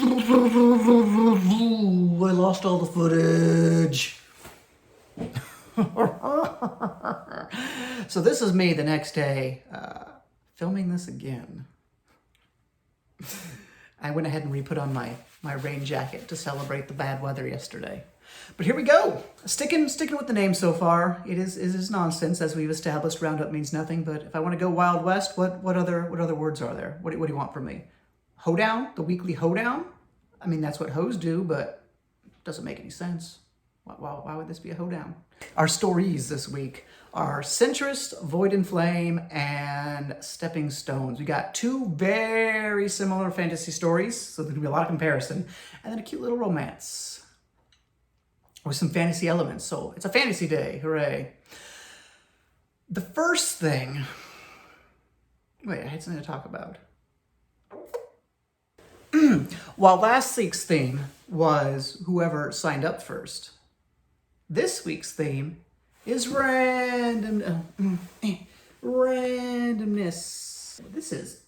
I lost all the footage. So this is me the next day, filming this again. I went ahead and re-put on my rain jacket to celebrate the bad weather yesterday. But here we go. Sticking with the name so far. It is nonsense, as we've established. Roundup means nothing. But if I want to go Wild West, what other words are there? What do you want from me? Hoedown? The weekly hoedown? I mean, that's what hoes do, but it doesn't make any sense. Why would this be a hoedown? Our stories this week are Centris, Void and Flame, and Stepping Stones. We got two very similar fantasy stories, so there's going to be a lot of comparison, and then a cute little romance with some fantasy elements. So it's a fantasy day, hooray. The first thing, wait, I had something to talk about. While last week's theme was whoever signed up first, this week's theme is randomness. This is,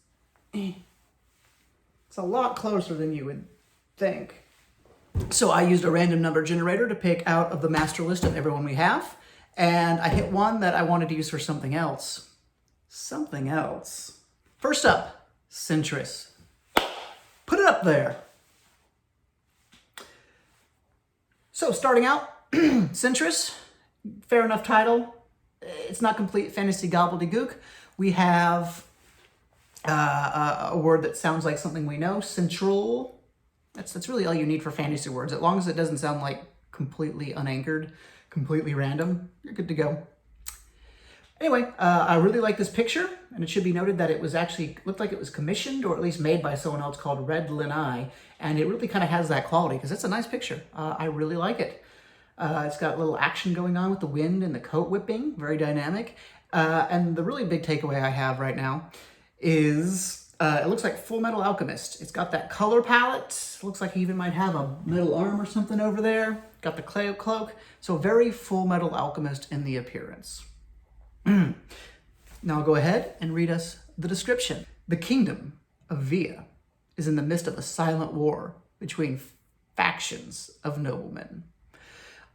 it's a lot closer than you would think. So I used a random number generator to pick out of the master list of everyone we have, and I hit one that I wanted to use for something else. Something else. First up, Centris. Put it up there. So starting out, Centris, fair enough title. It's not complete fantasy gobbledygook. We have a word that sounds like something we know, central. That's really all you need for fantasy words. As long as it doesn't sound like completely unanchored, completely random, you're good to go. Anyway, I really like this picture, and it should be noted that it was actually, looked like it was commissioned or at least made by someone else called Red Lanai, and it really kind of has that quality because it's a nice picture. I really like it. It's got a little action going on with the wind and the coat whipping, very dynamic. And the really big takeaway I have right now is it looks like Full Metal Alchemist. It's got that color palette. Looks like he even might have a metal arm or something over there. Got the clay cloak. So very Full Metal Alchemist in the appearance. Now I'll go ahead and read us the description. The kingdom of Via is in the midst of a silent war between factions of noblemen.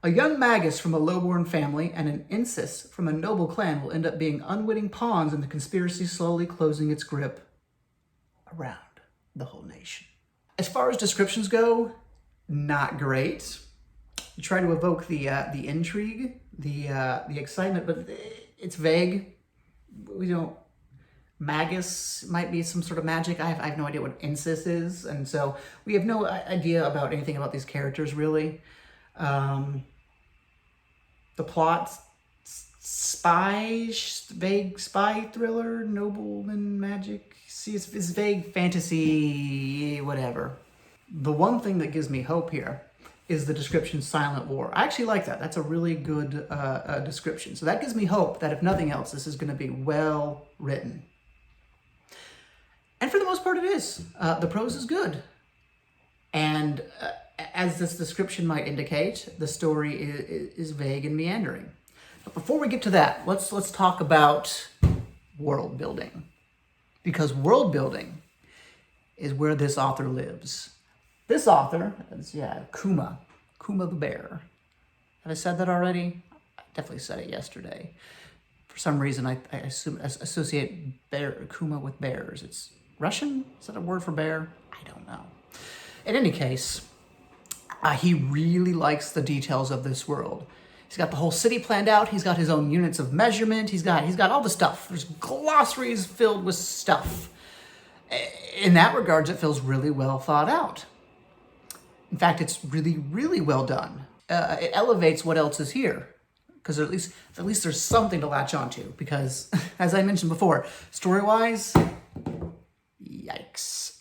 A young magus from a low-born family and an incest from a noble clan will end up being unwitting pawns in the conspiracy slowly closing its grip around the whole nation. As far as descriptions go, not great. You try to evoke the intrigue, the excitement, but it's vague. We don't. Magus might be some sort of magic. I have no idea what incest is, and so we have no idea about anything about these characters really. The plot, vague spy thriller, nobleman magic. See, it's vague fantasy, whatever. The one thing that gives me hope here is the description Silent War. I actually like that. That's a really good description. So that gives me hope that if nothing else, this is going to be well written. And for the most part, it is. The prose is good. And as this description might indicate, the story is vague and meandering. But before we get to that, let's talk about world building. Because world building is where this author lives. This author is, Kuma the bear. Have I said that already? I definitely said it yesterday. For some reason, I associate Kuma with bears. It's Russian? Is that a word for bear? I don't know. In any case, he really likes the details of this world. He's got the whole city planned out. He's got his own units of measurement. He's got all the stuff. There's glossaries filled with stuff. In that regards, it feels really well thought out. In fact, it's really, really well done. It elevates what else is here, because at least there's something to latch onto. Because, as I mentioned before, story-wise, yikes.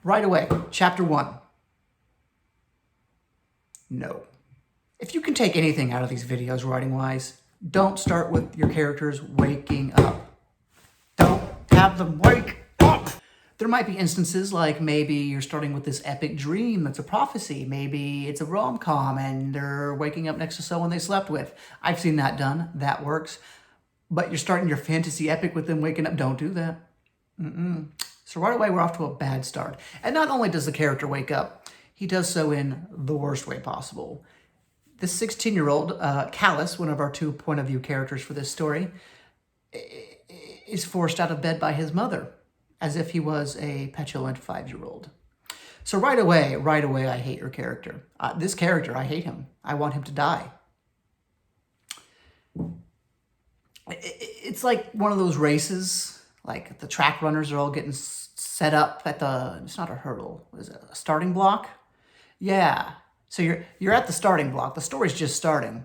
Right away, chapter 1. No. If you can take anything out of these videos writing-wise, don't start with your characters waking up. Don't have them wake up. There might be instances like maybe you're starting with this epic dream that's a prophecy. Maybe it's a rom-com and they're waking up next to someone they slept with. I've seen that done. That works. But you're starting your fantasy epic with them waking up. Don't do that. So right away, we're off to a bad start. And not only does the character wake up, he does so in the worst way possible. This 16-year-old, Callus, one of our 2 point of view characters for this story, is forced out of bed by his mother, as if he was a petulant 5-year-old. So right away, I hate your character. This character, I hate him. I want him to die. It's like one of those races, like the track runners are all getting set up at it's not a hurdle, is it a starting block? Yeah. So you're at the starting block. The story's just starting.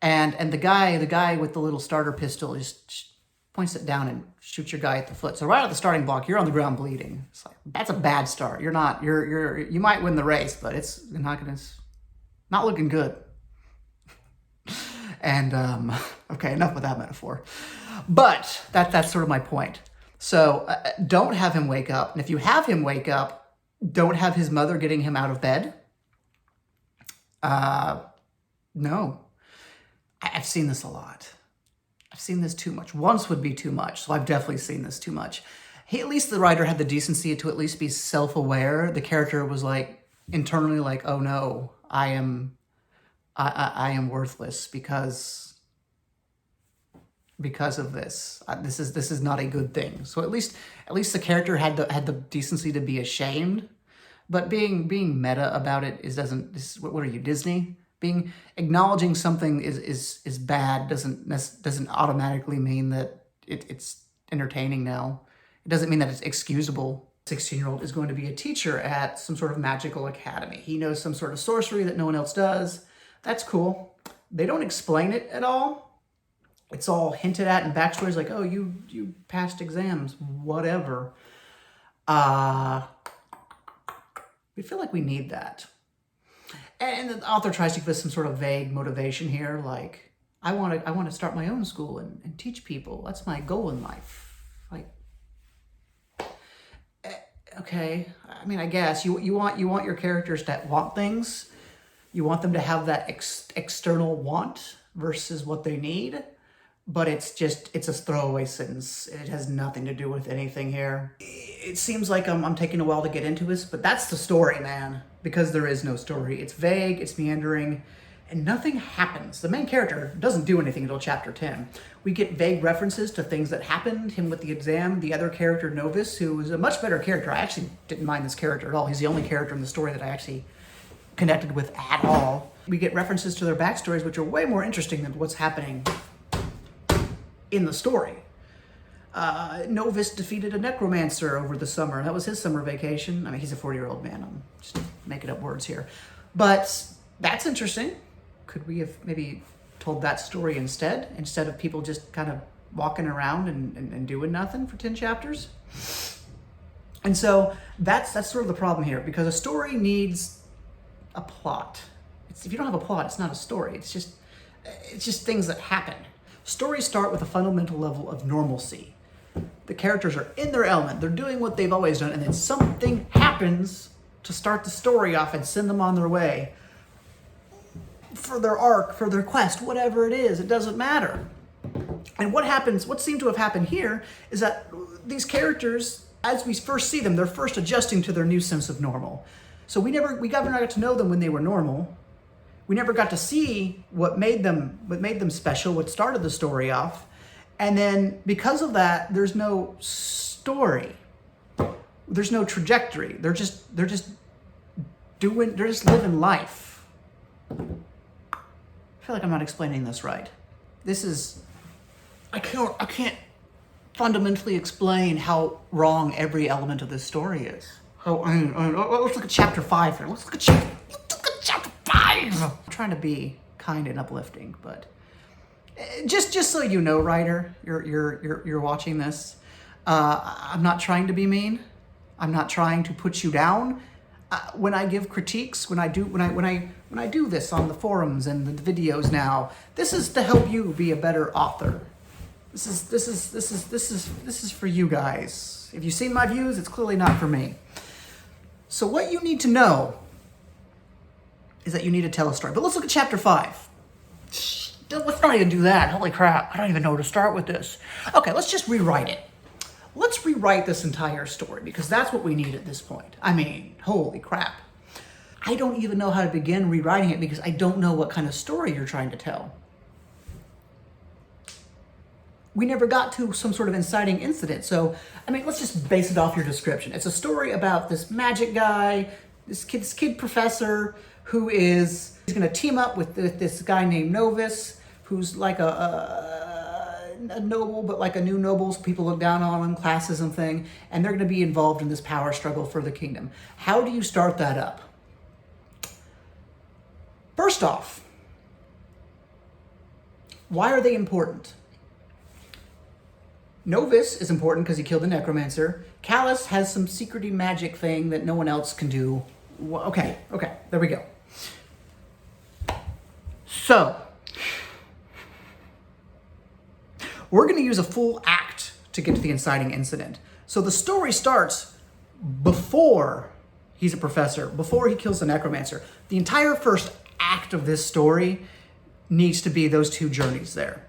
And the guy with the little starter pistol just points it down and shoots your guy at the foot. So right at the starting block, you're on the ground bleeding. It's like, that's a bad start. You might win the race, but it's not looking good. And, okay, enough with that metaphor. But that's sort of my point. So don't have him wake up. And if you have him wake up, don't have his mother getting him out of bed. No. I've seen this a lot. I've seen this too much. Once would be too much, so I've definitely seen this too much. At least the writer had the decency to at least be self-aware. The character was like, internally like, oh no, I am worthless because of this. This is not a good thing. So at least the character had the decency to be ashamed. But being meta about it what are you, Disney? Acknowledging something is bad doesn't automatically mean that it's entertaining now. It doesn't mean that it's excusable. 16-year-old is going to be a teacher at some sort of magical academy. He knows some sort of sorcery that no one else does. That's cool. They don't explain it at all. It's all hinted at in backstories like, oh, you passed exams, whatever. We feel like we need that. And the author tries to give us some sort of vague motivation here, like, I want to start my own school and teach people. That's my goal in life. Like, okay, I mean, I guess you want your characters to want things. You want them to have that external want versus what they need. But it's a throwaway sentence. It has nothing to do with anything here. It seems like I'm taking a while to get into this, but that's the story, man. Because there is no story. It's vague, it's meandering, and nothing happens. The main character doesn't do anything until chapter 10. We get vague references to things that happened, him with the exam, the other character, Novus, who is a much better character. I actually didn't mind this character at all. He's the only character in the story that I actually connected with at all. We get references to their backstories, which are way more interesting than what's happening in the story. Novus defeated a necromancer over the summer. That was his summer vacation. I mean, he's a 40-year-old man. I'm just making up words here. But that's interesting. Could we have maybe told that story instead of people just kind of walking around and doing nothing for 10 chapters? And so that's sort of the problem here, because a story needs a plot. If you don't have a plot, it's not a story. It's just things that happen. Stories start with a fundamental level of normalcy. The characters are in their element. They're doing what they've always done, and then something happens to start the story off and send them on their way for their arc, for their quest, whatever it is. It doesn't matter. And what seemed to have happened here is that these characters, as we first see them, they're first adjusting to their new sense of normal. So we never got to know them when they were normal. We never got to see what made them special, what started the story off. And then because of that, there's no story. There's no trajectory. They're just living life. I feel like I'm not explaining this right. I can't fundamentally explain how wrong every element of this story is. Let's look at chapter 5 here. Let's look at chapter 5. I'm trying to be kind and uplifting, but just so you know, writer, you're watching this. I'm not trying to be mean. I'm not trying to put you down. When I give critiques, when I do this on the forums and the videos now, this is to help you be a better author. This is for you guys. If you've seen my views, it's clearly not for me. So what you need to know is that you need to tell a story. But let's look at chapter 5. Let's not even do that. Holy crap. I don't even know where to start with this. Okay, let's just rewrite it. let's rewrite this entire story, because that's what we need at this point. I mean, holy crap. I don't even know how to begin rewriting it because I don't know what kind of story you're trying to tell. We never got to some sort of inciting incident. So, I mean, let's just base it off your description. It's a story about this magic guy, this kid professor who is going to team up with this guy named Novus, who's like a noble, but like a new noble. So people look down on him, classism thing, and they're going to be involved in this power struggle for the kingdom. How do you start that up? First off, why are they important? Novus is important because he killed the necromancer. Callus has some secrety magic thing that no one else can do. Okay, there we go. So, we're going to use a full act to get to the inciting incident. So the story starts before he's a professor, before he kills the necromancer. The entire first act of this story needs to be those two journeys there.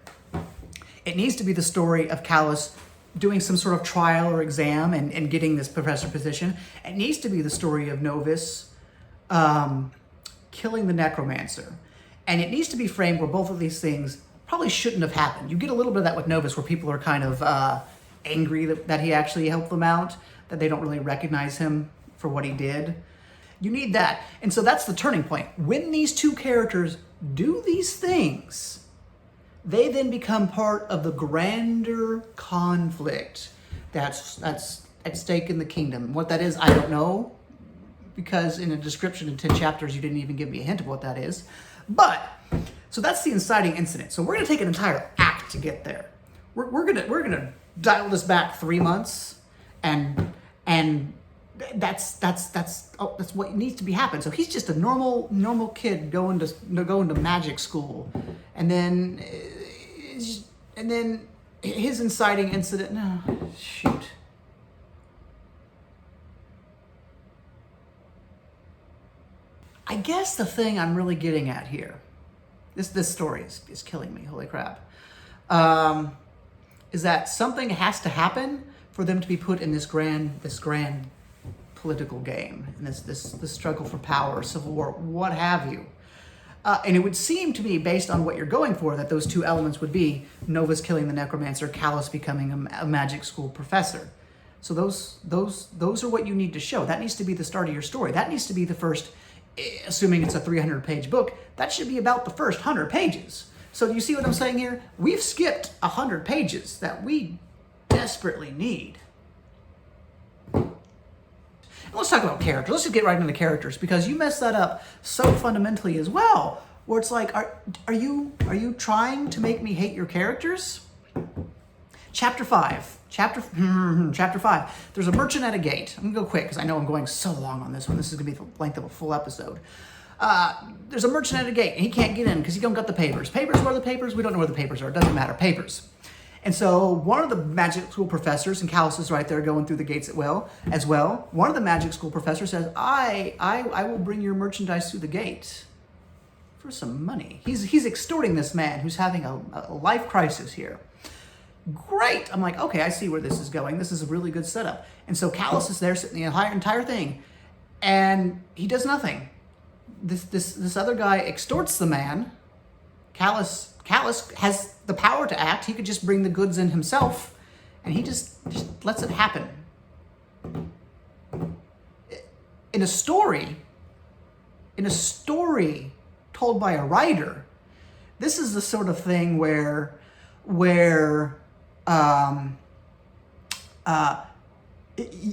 It needs to be the story of Callus doing some sort of trial or exam and getting this professor position. It needs to be the story of Novus killing the necromancer. And it needs to be framed where both of these things probably shouldn't have happened. You get a little bit of that with Novus, where people are kind of angry that he actually helped them out, that they don't really recognize him for what he did. You need that. And so that's the turning point. When these two characters do these things, they then become part of the grander conflict that's at stake in the kingdom. What that is, I don't know, because in a description in 10 chapters, you didn't even give me a hint of what that is. But, so that's the inciting incident. So we're going to take an entire act to get there. We're gonna dial this back 3 months, and that's what needs to be happening. So he's just a normal kid going to magic school, and then his inciting incident. No, shoot. I guess the thing I'm really getting at here, this story is killing me. Holy crap. Is that something has to happen for them to be put in this grand political game, and this struggle for power, civil war, what have you. And it would seem to me, based on what you're going for, that those two elements would be Novus killing the necromancer, Callus becoming a magic school professor. So those are what you need to show. That needs to be the start of your story. That needs to be the first, assuming it's a 300-page book, that should be about the first 100 pages. So do you see what I'm saying here? We've skipped 100 pages that we desperately need. Let's talk about characters. Let's just get right into the characters, because you messed that up so fundamentally as well, where it's like, are you trying to make me hate your characters? Chapter 5. Chapter 5. There's a merchant at a gate. I'm going to go quick because I know I'm going so long on this one. This is going to be the length of a full episode. There's a merchant at a gate, and he can't get in because he don't got the papers. Papers, what are the papers? We don't know where the papers are. It doesn't matter. Papers. And so one of the magic school professors, and Callus is right there going through the gates as well. One of the magic school professors says, I will bring your merchandise through the gate for some money. He's extorting this man who's having a life crisis here. Great. I'm like, okay, I see where this is going. This is a really good setup. And so Callus is there sitting the entire thing, and he does nothing. This other guy extorts the man. Callus has the power to act. He could just bring the goods in himself, and he just lets it happen. In a story told by a writer, this is the sort of thing where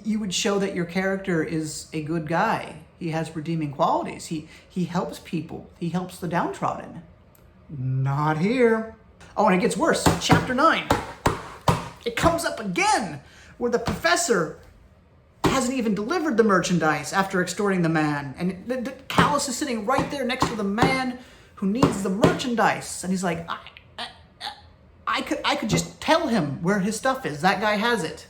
you would show that your character is a good guy. He has redeeming qualities. He helps people. He helps the downtrodden. Not here. Oh, and it gets worse. Chapter 9. It comes up again, where the professor hasn't even delivered the merchandise after extorting the man. And Callus is sitting right there next to the man who needs the merchandise. And he's like, I could just tell him where his stuff is. That guy has it.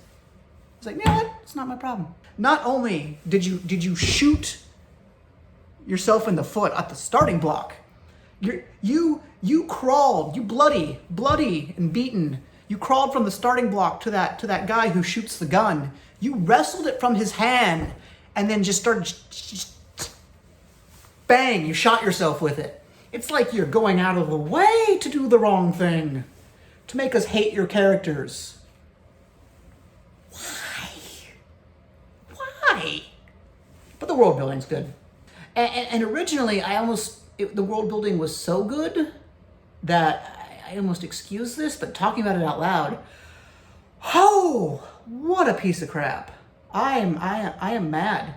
He's like, you know what? It's not my problem. Not only did you shoot yourself in the foot at the starting block, you crawled, you bloody and beaten, You crawled from the starting block to that guy who shoots the gun. You wrestled it from his hand and then just started, bang, you shot yourself with it. It's like you're going out of the way to do the wrong thing, to make us hate your characters. Why? But the world building's good. And originally, the world building was so good that I almost excuse this, but talking about it out loud, oh, what a piece of crap. I am mad.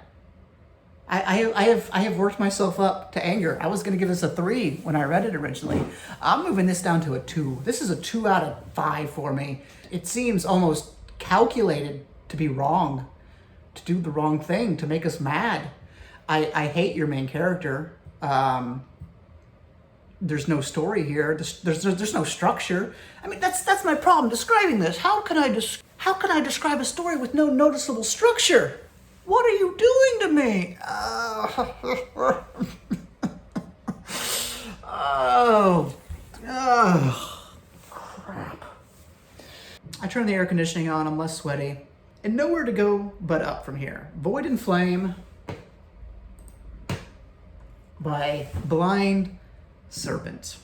I have worked myself up to anger. I was going to give this a 3 when I read it originally. I'm moving this down to a 2. This is a 2 out of 5 for me. It seems almost calculated to be wrong, to do the wrong thing, to make us mad. I hate your main character. There's no story here. There's no structure. I mean, that's my problem describing this. How can I describe a story with no noticeable structure? What are you doing to me? Crap. I turn the air conditioning on. I'm less sweaty. And nowhere to go but up from here. Void and Flame by Blind Serpent.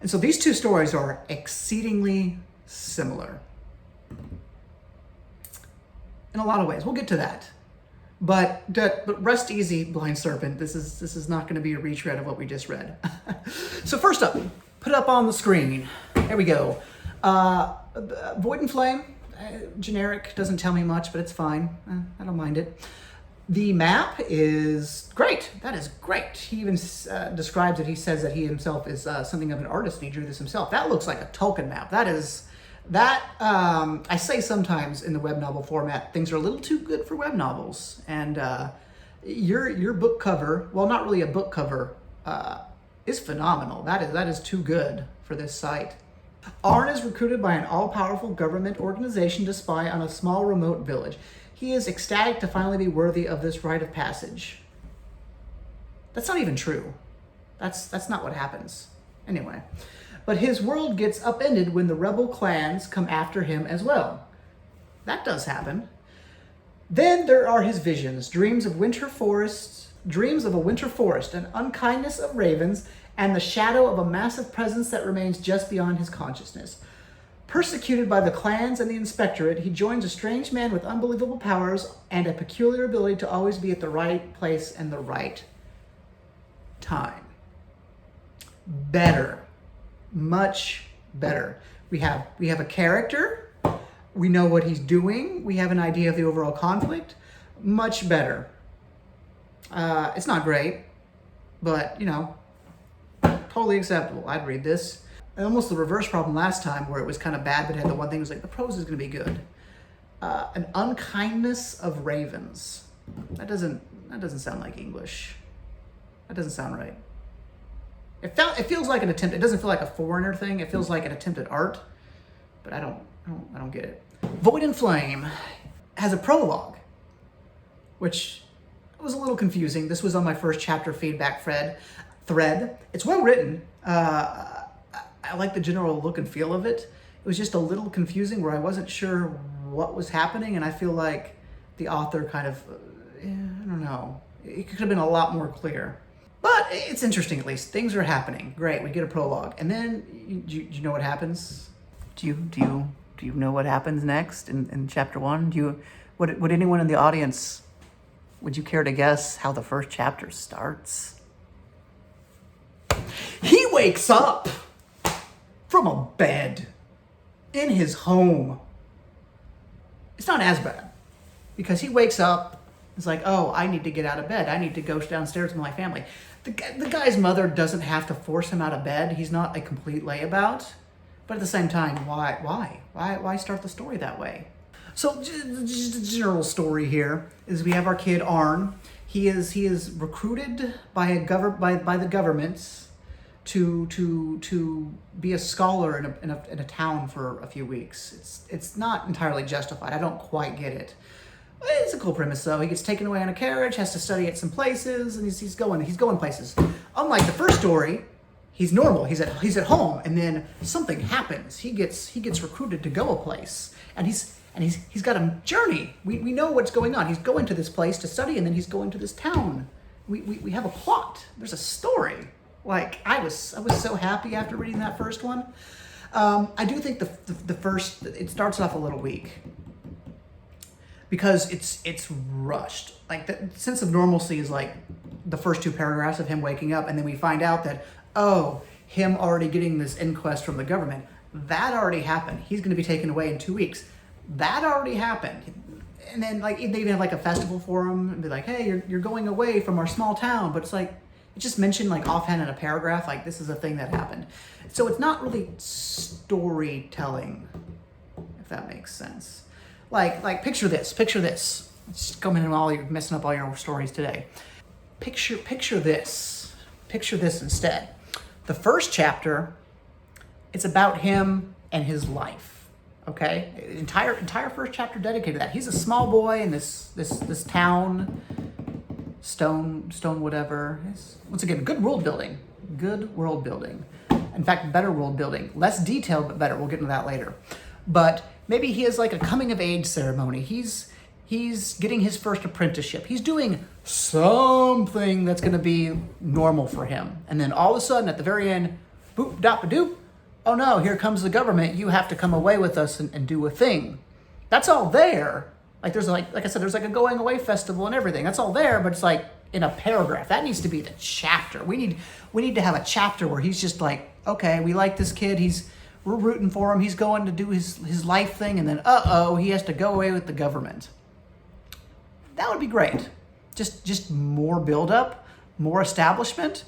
And so these two stories are exceedingly similar in a lot of ways. We'll get to that. But rest easy, Blind Serpent. This is not going to be a retread of what we just read. So first up, put up on the screen. There we go. Void and Flame, generic, doesn't tell me much, but it's fine. I don't mind it. The map is great. That is great. He even describes it. He says that he himself is something of an artist, and he drew this himself. That looks like a Tolkien map. I say sometimes in the web novel format, things are a little too good for web novels. And your book cover, well, not really a book cover, is phenomenal. That is too good for this site. Arn is recruited by an all-powerful government organization to spy on a small remote village. He is ecstatic to finally be worthy of this rite of passage. That's not even true. That's not what happens. Anyway. But his world gets upended when the rebel clans come after him as well. That does happen. Then there are his visions, dreams of a winter forest, an unkindness of ravens, and the shadow of a massive presence that remains just beyond his consciousness. Persecuted by the clans and the inspectorate, he joins a strange man with unbelievable powers and a peculiar ability to always be at the right place and the right time. Better. Much better. We have a character. We know what he's doing. We have an idea of the overall conflict. Much better. It's not great, but, totally acceptable. I'd read this. Almost the reverse problem last time, where it was kind of bad, but had the one thing was like, the prose is going to be good. An unkindness of ravens. That doesn't sound like English. That doesn't sound right. It feels like an attempt. It doesn't feel like a foreigner thing. It feels like an attempt at art, but I don't get it. Void and Flame has a prologue, which was a little confusing. This was on my first chapter feedback thread. It's well written. I like the general look and feel of it. It was just a little confusing where I wasn't sure what was happening, and I feel like the author kind of, I don't know. It could have been a lot more clear. But it's interesting, at least. Things are happening. Great, we get a prologue. And then, do you know what happens? Do you know what happens next in chapter 1? Would anyone in the audience, would you care to guess how the first chapter starts? He wakes up from a bed in his home. It's not as bad, because he wakes up, it's like, oh, I need to get out of bed. I need to go downstairs with my family. The guy's mother doesn't have to force him out of bed. He's not a complete layabout. But at the same time, why start the story that way? So just the general story here is we have our kid Arn. He is recruited by the government to be a scholar in a town for a few weeks. It's not entirely justified. I don't quite get it. It's a cool premise, though. He gets taken away on a carriage, has to study at some places, and he's going places. Unlike the first story, he's normal. He's at home, and then something happens. He gets recruited to go a place, and he's got a journey. We know what's going on. He's going to this place to study, and then he's going to this town. We have a plot. There's a story. Like, I was so happy after reading that first one. I do think the first, it starts off a little weak because it's rushed. Like, the sense of normalcy is like the first 2 paragraphs of him waking up, and then we find out that, oh, him already getting this inquest from the government, that already happened. He's going to be taken away in 2 weeks. That already happened. And then, like, they even have like a festival for him and be like, hey, you're going away from our small town. But it's like, it's just mentioned like offhand in a paragraph, like this is a thing that happened. So it's not really storytelling, if that makes sense. Like picture this. Just coming in all, you're messing up all your stories today. Picture this. Picture this instead. The first chapter, it's about him and his life. Okay, entire first chapter dedicated to that. He's a small boy in this town, stone whatever. Once again, good world building. In fact, better world building. Less detailed, but better. We'll get into that later. But maybe he has like a coming of age ceremony. He's getting his first apprenticeship. He's doing something that's going to be normal for him. And then all of a sudden, at the very end, boop, dop, doop. Oh no, here comes the government. You have to come away with us and do a thing. That's all there. Like there's like I said, there's like a going away festival and everything. That's all there, but it's like in a paragraph. That needs to be the chapter. We need to have a chapter where he's just like, okay, we like this kid. We're rooting for him. He's going to do his life thing, and then he has to go away with the government. That would be great. Just more build up, more establishment.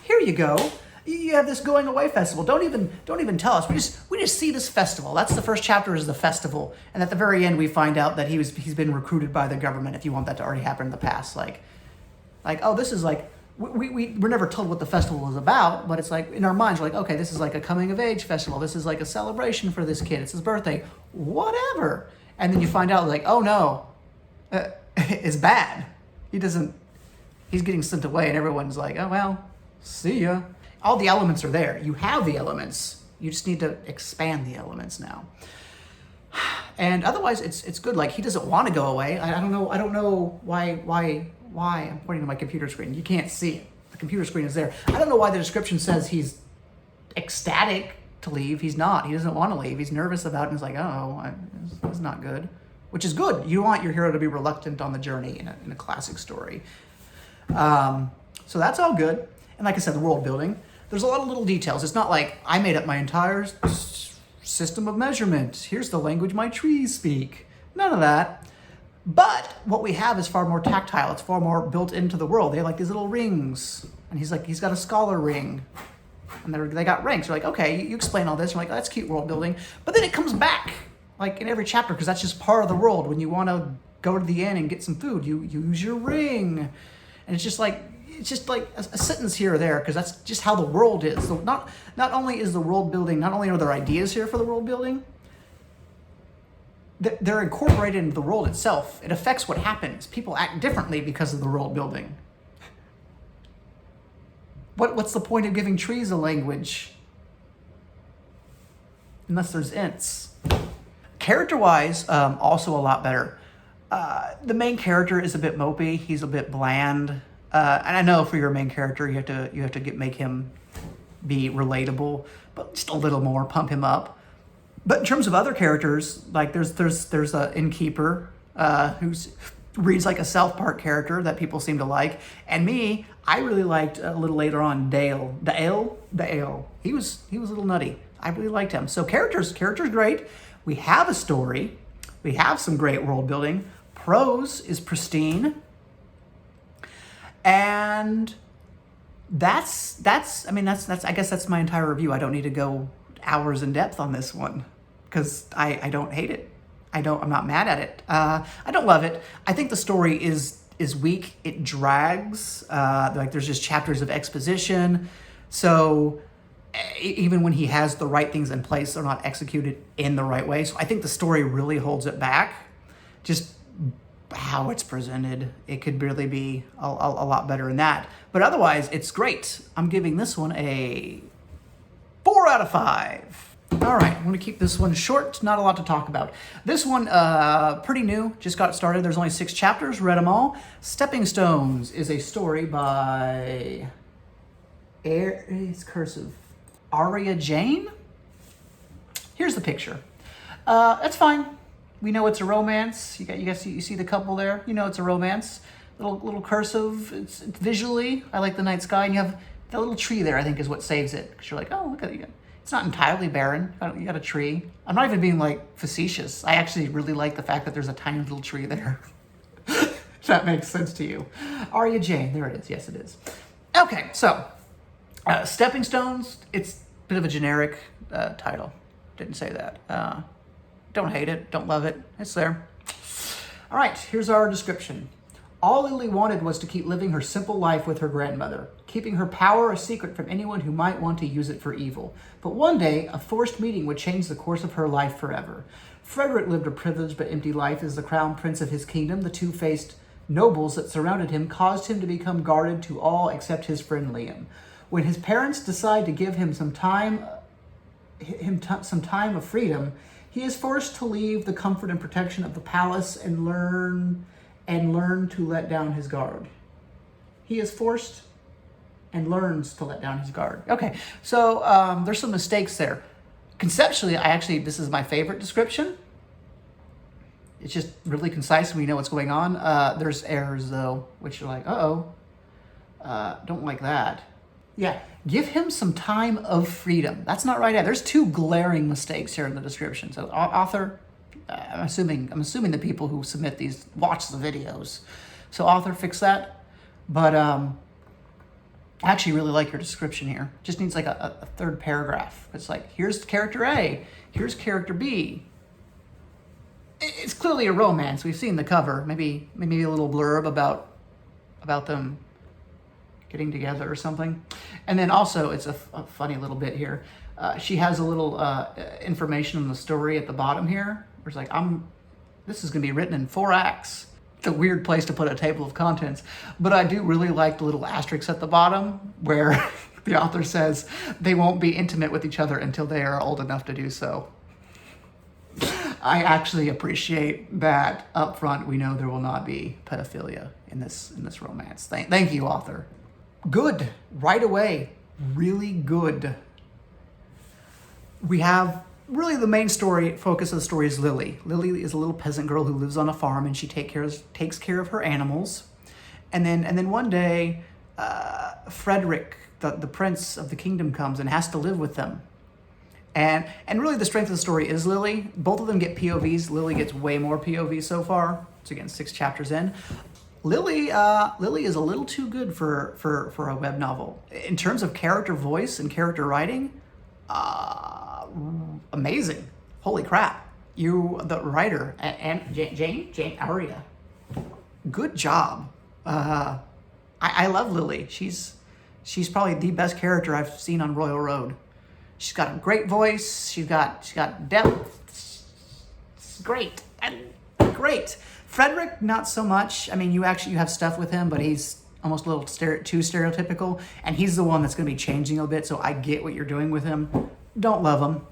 Here you go. You have this going away festival. Don't even tell us. We just see this festival. That's the first chapter, is the festival, and at the very end we find out that he's been recruited by the government. If you want that to already happen in the past, like oh, this is like we're never told what the festival is about, but it's like in our minds we're like, okay, this is like a coming of age festival. This is like a celebration for this kid. It's his birthday, whatever. And then you find out like, oh no, it's bad. He's getting sent away, and everyone's like, oh well, see ya. All the elements are there. You have the elements. You just need to expand the elements now. And otherwise, it's good. Like, he doesn't want to go away. I don't know why. I'm pointing to my computer screen. You can't see it. The computer screen is there. I don't know why the description says he's ecstatic to leave. He's not. He doesn't want to leave. He's nervous about it. And he's like, it's not good. Which is good. You want your hero to be reluctant on the journey in a classic story. So that's all good. And like I said, the world building. There's a lot of little details. It's not like I made up my entire system of measurement. Here's the language my trees speak. None of that. But what we have is far more tactile. It's far more built into the world. They have like these little rings. And he's got a scholar ring. And they got ranks. You're like, okay, you explain all this. You're like, oh, that's cute world building. But then it comes back, like in every chapter, because that's just part of the world. When you want to go to the inn and get some food, you use your ring. And it's just like a sentence here or there, because that's just how the world is. So not only is the world building, not only are there ideas here for the world building, they're incorporated into the world itself. It affects what happens. People act differently because of the world building. What's the point of giving trees a language? Unless there's ints. Character-wise, also a lot better. The main character is a bit mopey. He's a bit bland. And I know for your main character, you have to make him be relatable, but just a little more, pump him up. But in terms of other characters, like there's an innkeeper who reads like a South Park character that people seem to like, and me, I really liked a little later on Dale. He was a little nutty. I really liked him. So characters great. We have a story. We have some great world building. Prose is pristine. And that's I guess that's my entire review. I don't need to go hours in depth on this one because I don't hate it. I'm not mad at it. I don't love it. I think the story is weak. It drags. Like there's just chapters of exposition. So even when he has the right things in place, they're not executed in the right way. So I think the story really holds it back. Just how it's presented, it could really be a lot better than that. But otherwise, it's great. I'm giving this one a 4 out of 5. All right, I'm going to keep this one short, not a lot to talk about. This one, pretty new, just got started. There's only 6 chapters, read them all. Stepping Stones is a story by, it's cursive, Aria Jane? Here's the picture. That's fine. We know it's a romance. You see the couple there? You know it's a romance. Little cursive, it's visually, I like the night sky, and you have that little tree there, I think is what saves it. Because you're like, oh, look at it. It's not entirely barren. You got a tree. I'm not even being like facetious. I actually really like the fact that there's a tiny little tree there. If that makes sense to you. Aria Jane, there it is. Yes, it is. Okay, so Stepping Stones, it's a bit of a generic title. Didn't say that. Don't hate it. Don't love it. It's there. All right, here's our description. All Lily wanted was to keep living her simple life with her grandmother, keeping her power a secret from anyone who might want to use it for evil. But one day, a forced meeting would change the course of her life forever. Frederick lived a privileged but empty life as the crown prince of his kingdom. The two-faced nobles that surrounded him caused him to become guarded to all except his friend Liam. When his parents decide to give him some time of freedom, he is forced to leave the comfort and protection of the palace and learn to let down his guard. He is forced and learns to let down his guard. Okay, so there's some mistakes there. Conceptually, this is my favorite description. It's just really concise and we know what's going on. There's errors though, which are like, don't like that. Yeah, give him some time of freedom. That's not right. There's 2 glaring mistakes here in the description. So author, I'm assuming the people who submit these watch the videos. So author, fix that. But I actually really like your description here. Just needs like a 3rd paragraph. It's like, here's character A, here's character B. It's clearly a romance. We've seen the cover. Maybe a little blurb about them getting together or something. And then also, it's a funny little bit here. She has a little information on the story at the bottom here. It's like, this is going to be written in 4 acts. It's a weird place to put a table of contents. But I do really like the little asterisks at the bottom where the author says they won't be intimate with each other until they are old enough to do so. I actually appreciate that up front we know there will not be pedophilia in this romance. Thank you, author. Good. Right away. Really good. We have really the main focus of the story is Lily. Lily is a little peasant girl who lives on a farm and she takes care of her animals. And then one day, Frederick, the prince of the kingdom, comes and has to live with them. And really the strength of the story is Lily. Both of them get POVs. Lily gets way more POVs so far. So again, 6 chapters in. Lily is a little too good for a web novel. In terms of character voice and character writing, amazing. Holy crap. You, the writer, and Jane Aria. Good job. I love Lily. She's probably the best character I've seen on Royal Road. She's got a great voice. She's got depth. It's great. Great. Frederick, not so much. I mean, you have stuff with him, but he's almost a little too stereotypical, and he's the one that's going to be changing a bit, so I get what you're doing with him. Don't love him.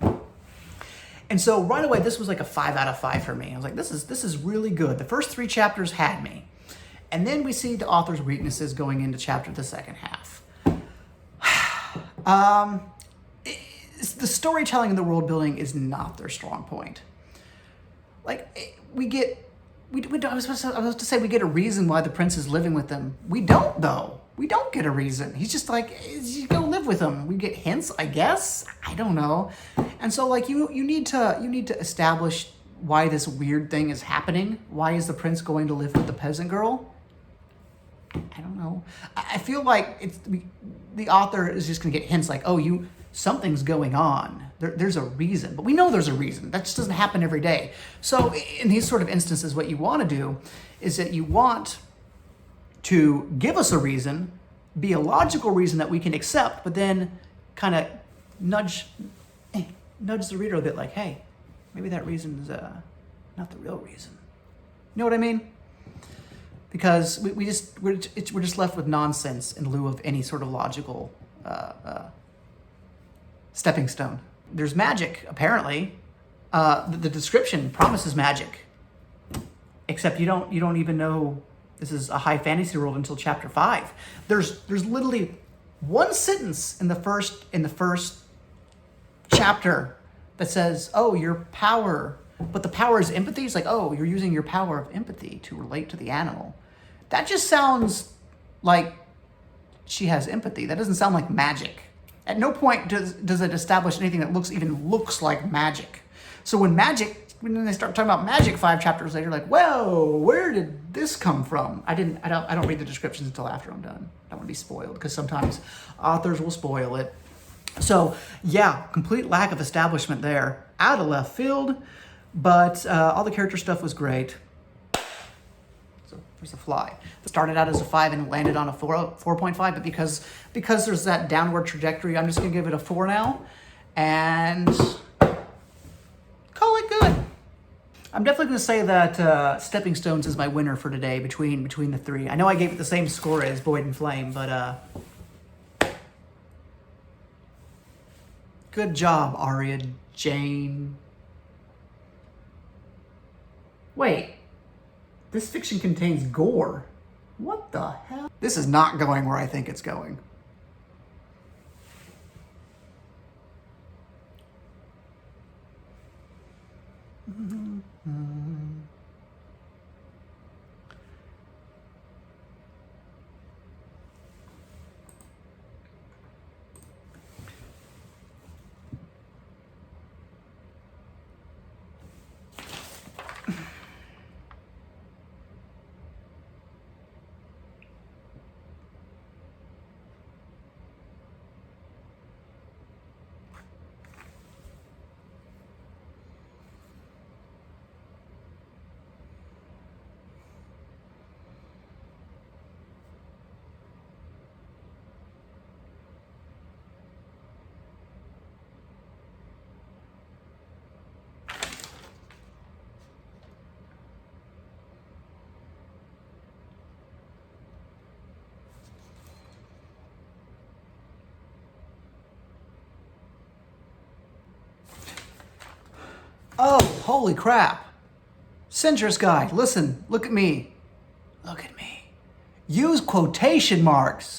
And so right away, this was like a 5 out of 5 for me. I was like, this is really good. The first 3 chapters had me. And then we see the author's weaknesses going into the second half. The storytelling and the world building is not their strong point. Like, we get a reason why the prince is living with them. We don't, though. We don't get a reason. He's just like, you go live with him. We get hints, I guess. I don't know. And so, like, you need to establish why this weird thing is happening. Why is the prince going to live with the peasant girl? I don't know. I feel like the author is just going to get hints like, something's going on. There's a reason. But we know there's a reason. That just doesn't happen every day. So in these sort of instances, what you want to do is that you want to give us a reason, be a logical reason that we can accept, but then kind of nudge the reader a bit like, hey, maybe that reason is not the real reason. You know what I mean? Because we're just left with nonsense in lieu of any sort of logical stepping stone. There's magic, apparently. The description promises magic. Except you don't even know this is a high fantasy world until chapter 5. There's literally one sentence in the first chapter that says, "Oh, your power," but the power is empathy. It's like, "Oh, you're using your power of empathy to relate to the animal." That just sounds like she has empathy. That doesn't sound like magic. At no point does it establish anything that looks like magic. So when they start talking about magic 5 chapters later, like, whoa, where did this come from? I don't read the descriptions until after I'm done. I don't want to be spoiled because sometimes authors will spoil it. So yeah, complete lack of establishment there. Out of left field, but all the character stuff was great. So there's a fly. It started out as a 5 and landed on a 4.5, but because there's that downward trajectory, I'm just gonna give it a 4 now and call it good. I'm definitely going to say that Stepping Stones is my winner for today between the 3. I know I gave it the same score as Void and Flame, but good job, Aria Jane. Wait, this fiction contains gore. What the hell? This is not going where I think it's going. Oh, holy crap. Centris guy, listen, look at me. Look at me. Use quotation marks.